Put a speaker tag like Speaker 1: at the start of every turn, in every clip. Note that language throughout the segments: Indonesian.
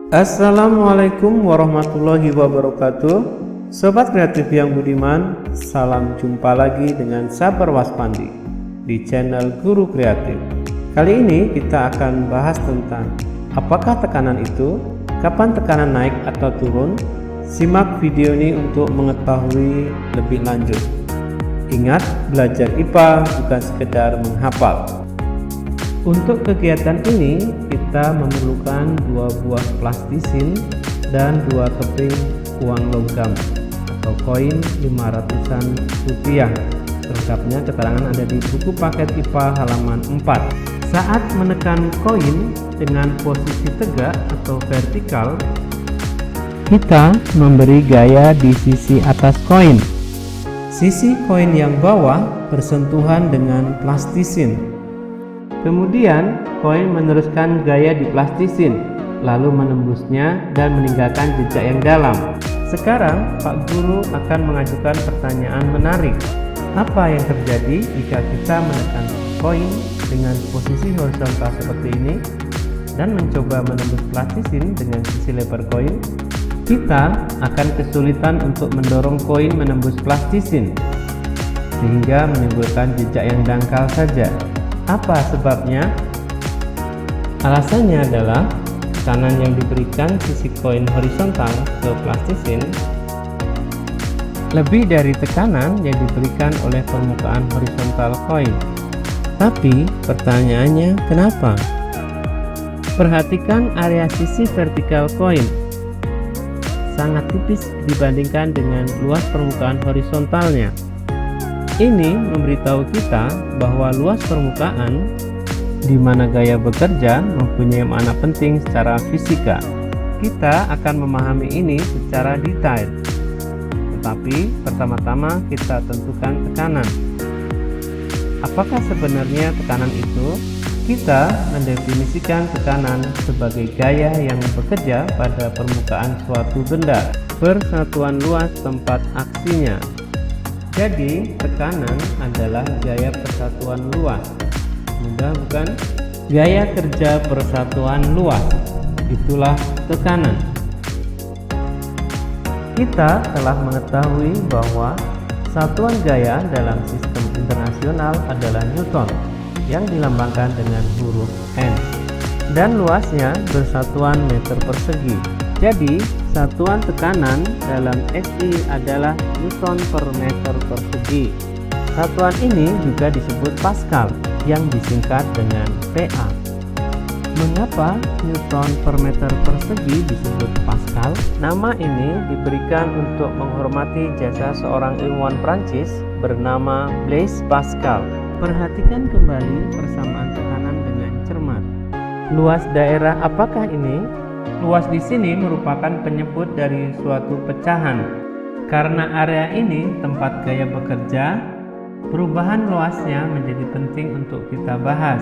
Speaker 1: Assalamualaikum warahmatullahi wabarakatuh. Sobat kreatif yang budiman, salam jumpa lagi dengan Sabar Waspandi di channel Guru Kreatif. Kali ini kita akan bahas tentang apakah tekanan itu, kapan tekanan naik atau turun. Simak video ini untuk mengetahui lebih lanjut. Ingat, belajar IPA bukan sekedar menghafal. Untuk kegiatan ini kita memerlukan 2 buah plastisin dan 2 keping uang logam atau koin 500-an rupiah. Lengkapnya keterangan ada di buku paket IPA halaman 4. Saat menekan koin dengan posisi tegak atau vertikal, kita memberi gaya di sisi atas koin. Sisi koin yang bawah bersentuhan dengan plastisin. Kemudian koin meneruskan gaya di plastisin, lalu menembusnya dan meninggalkan jejak yang dalam. Sekarang Pak Guru akan mengajukan pertanyaan menarik. Apa yang terjadi jika kita menekan koin dengan posisi horizontal seperti ini dan mencoba menembus plastisin dengan sisi lebar koin? Kita akan kesulitan untuk mendorong koin menembus plastisin, sehingga menimbulkan jejak yang dangkal saja. Apa sebabnya? Alasannya adalah tekanan yang diberikan sisi koin horizontal ke plastisin lebih dari tekanan yang diberikan oleh permukaan horizontal koin. Tapi pertanyaannya, kenapa? Perhatikan area sisi vertikal koin. Sangat tipis dibandingkan dengan luas permukaan horizontalnya. Ini memberitahu kita bahwa luas permukaan di mana gaya bekerja mempunyai makna penting secara fisika. Kita akan memahami ini secara detail. Tetapi pertama-tama kita tentukan tekanan. Apakah sebenarnya tekanan itu? Kita mendefinisikan tekanan sebagai gaya yang bekerja pada permukaan suatu benda bersatuan luas tempat aksinya. Jadi, tekanan adalah gaya persatuan luas. Mudah bukan? Gaya kerja persatuan luas. Itulah tekanan. Kita telah mengetahui bahwa satuan gaya dalam sistem internasional adalah Newton yang dilambangkan dengan huruf N. Dan luasnya bersatuan meter persegi. Jadi, satuan tekanan dalam SI adalah Newton per meter persegi. Satuan ini juga disebut Pascal yang disingkat dengan PA. Mengapa Newton per meter persegi disebut Pascal? Nama ini diberikan untuk menghormati jasa seorang ilmuwan Prancis bernama Blaise Pascal. Perhatikan kembali persamaan tekanan dengan cermat. Luas daerah apakah ini? Luas di sini merupakan penyebut dari suatu pecahan. Karena area ini tempat gaya bekerja, perubahan luasnya menjadi penting untuk kita bahas.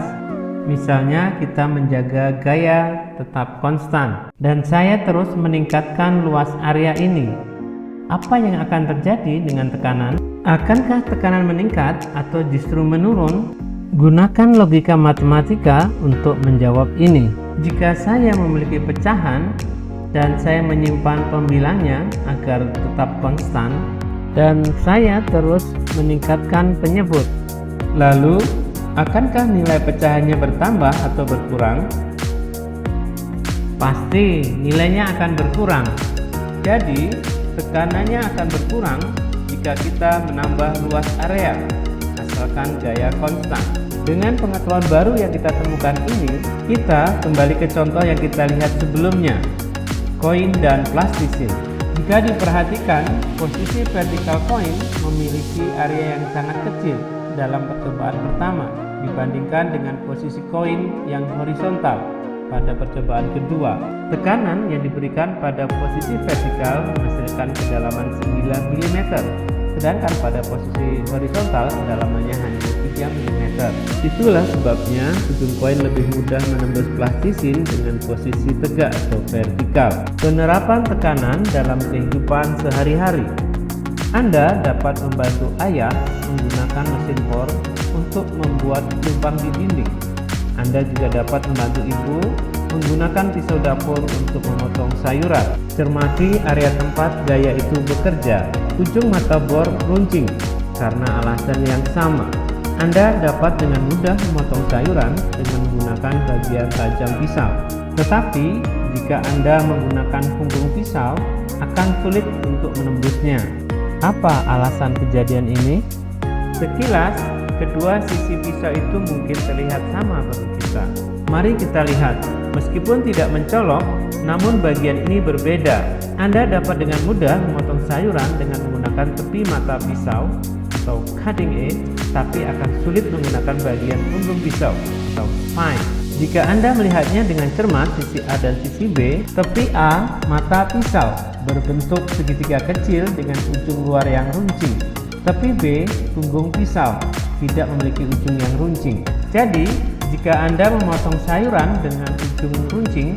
Speaker 1: Misalnya kita menjaga gaya tetap konstan dan saya terus meningkatkan luas area ini. Apa yang akan terjadi dengan tekanan? Akankah tekanan meningkat atau justru menurun? Gunakan logika matematika untuk menjawab ini. Jika saya memiliki pecahan dan saya menyimpan pembilangnya agar tetap konstan dan saya terus meningkatkan penyebut, lalu akankah nilai pecahannya bertambah atau berkurang? Pasti nilainya akan berkurang. Jadi tekanannya akan berkurang jika kita menambah luas area asalkan gaya konstan. Dengan pengetahuan baru yang kita temukan ini, kita kembali ke contoh yang kita lihat sebelumnya, koin dan plastisin. Jika diperhatikan, posisi vertikal koin memiliki area yang sangat kecil dalam percobaan pertama dibandingkan dengan posisi koin yang horizontal pada percobaan kedua. Tekanan yang diberikan pada posisi vertikal menghasilkan kedalaman 9 mm, sedangkan pada posisi horizontal kedalamannya hanya 3 mm. Itulah sebabnya ujung koin lebih mudah menembus plastisin dengan posisi tegak atau vertikal. Penerapan tekanan dalam kehidupan sehari-hari. Anda dapat membantu ayah menggunakan mesin bor untuk membuat lubang di dinding. Anda juga dapat membantu ibu menggunakan pisau dapur untuk memotong sayuran. Cermati area tempat gaya itu bekerja. Ujung mata bor runcing karena alasan yang sama. Anda dapat dengan mudah memotong sayuran dengan menggunakan bagian tajam pisau. Tetapi jika Anda menggunakan punggung pisau, akan sulit untuk menembusnya. Apa alasan kejadian ini? Sekilas, kedua sisi pisau itu mungkin terlihat sama bagi kita. Mari kita lihat. Meskipun tidak mencolok, namun bagian ini berbeda. Anda dapat dengan mudah memotong sayuran dengan menggunakan tepi mata pisau atau cutting edge, tapi akan sulit menggunakan bagian punggung pisau atau spine. Jika Anda melihatnya dengan cermat, sisi A dan sisi B, tepi A mata pisau berbentuk segitiga kecil dengan ujung luar yang runcing. Tepi B punggung pisau tidak memiliki ujung yang runcing. Jadi, jika Anda memotong sayuran dengan ujung runcing,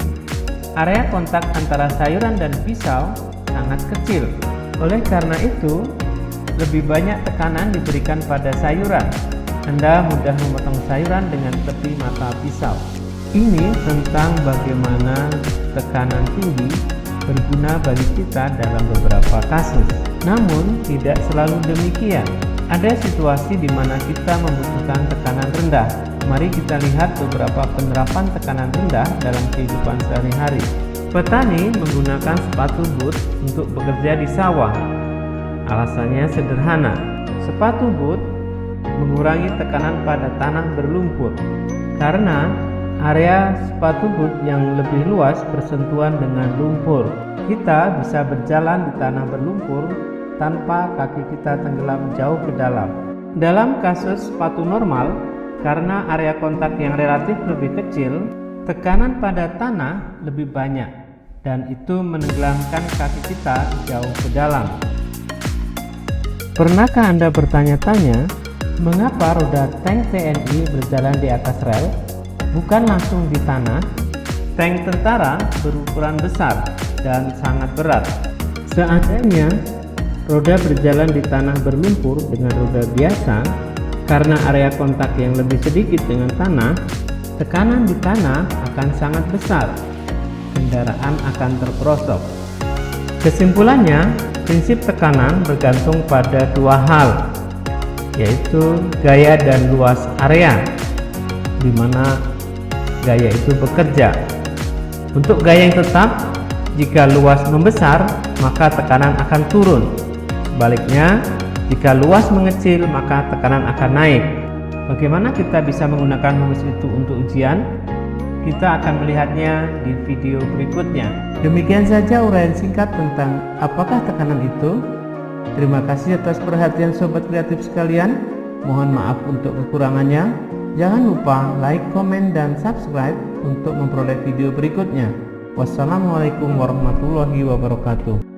Speaker 1: area kontak antara sayuran dan pisau sangat kecil. Oleh karena itu, lebih banyak tekanan diberikan pada sayuran. Anda mudah memotong sayuran dengan tepi mata pisau. Ini tentang bagaimana tekanan tinggi berguna bagi kita dalam beberapa kasus. Namun, tidak selalu demikian. Ada situasi di mana kita membutuhkan tekanan rendah. Mari kita lihat beberapa penerapan tekanan rendah dalam kehidupan sehari-hari. Petani menggunakan sepatu boot untuk bekerja di sawah. Alasannya sederhana. Sepatu boot mengurangi tekanan pada tanah berlumpur karena area sepatu boot yang lebih luas bersentuhan dengan lumpur. Kita bisa berjalan di tanah berlumpur tanpa kaki kita tenggelam jauh ke dalam. Dalam kasus sepatu normal, karena area kontak yang relatif lebih kecil, tekanan pada tanah lebih banyak dan itu menenggelamkan kaki kita jauh ke dalam. Pernahkah Anda bertanya-tanya, mengapa roda tank TNI berjalan di atas rel, bukan langsung di tanah? Tank tentara berukuran besar dan sangat berat. Seandainya roda berjalan di tanah berlumpur dengan roda biasa, karena area kontak yang lebih sedikit dengan tanah, tekanan di tanah akan sangat besar. Kendaraan akan terperosok. Kesimpulannya, prinsip tekanan bergantung pada dua hal, yaitu gaya dan luas area, di mana gaya itu bekerja. Untuk gaya yang tetap, jika luas membesar, maka tekanan akan turun. Sebaliknya, jika luas mengecil, maka tekanan akan naik. Bagaimana kita bisa menggunakan rumus itu untuk ujian? Kita akan melihatnya di video berikutnya. Demikian saja uraian singkat tentang apakah tekanan itu. Terima kasih atas perhatian sobat kreatif sekalian. Mohon maaf untuk kekurangannya. Jangan lupa like, komen, dan subscribe untuk memperoleh video berikutnya. Wassalamualaikum warahmatullahi wabarakatuh.